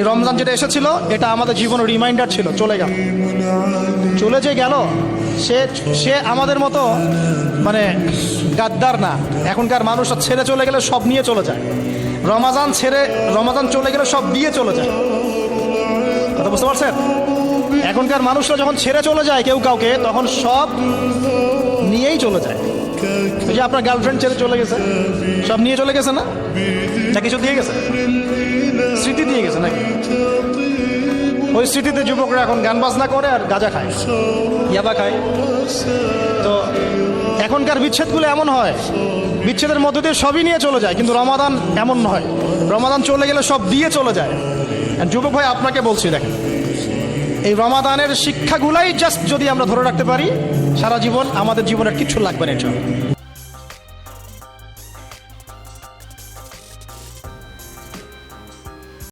রমজান যেটা এসেছিল এটা আমাদের জীবনের রিমাইন্ডার ছিল, চলে গেল, চলে যে গেল, সে আমাদের মতো মানে গাদ্দার না। এখনকার মানুষরা ছেড়ে চলে গেলে সব নিয়ে চলে যায়, রমাজান চলে গেলে সব দিয়ে চলে যায়। কথা বুঝতে পারছেন? এখনকার মানুষরা যখন ছেড়ে চলে যায় কেউ কাউকে, তখন সব নিয়েই চলে যায়। ওই যে আপনার গার্লফ্রেন্ড ছেড়ে চলে গেছে, সব নিয়ে চলে গেছে না? কিছু দিয়ে গেছে, স্মৃতি দিয়ে গেছে নাকি? ওই স্মৃতিতে যুবকরা এখন গান বাজনা করে আর গাঁজা খায়, ইয়াবা খায়। তো এখনকার বিচ্ছেদগুলো এমন হয়, বিচ্ছেদের মধ্য দিয়ে সবই নিয়ে চলে যায়, কিন্তু রমাদান এমন নয়। রমাদান চলে গেলে সব দিয়ে চলে যায়। যুবক ভাই, আপনাকে বলছি, দেখেন, এই রমাদানের শিক্ষাগুলাই জাস্ট যদি আমরা ধরে রাখতে পারি, সারা জীবন আমাদের জীবনের কিচ্ছু লাগবে না।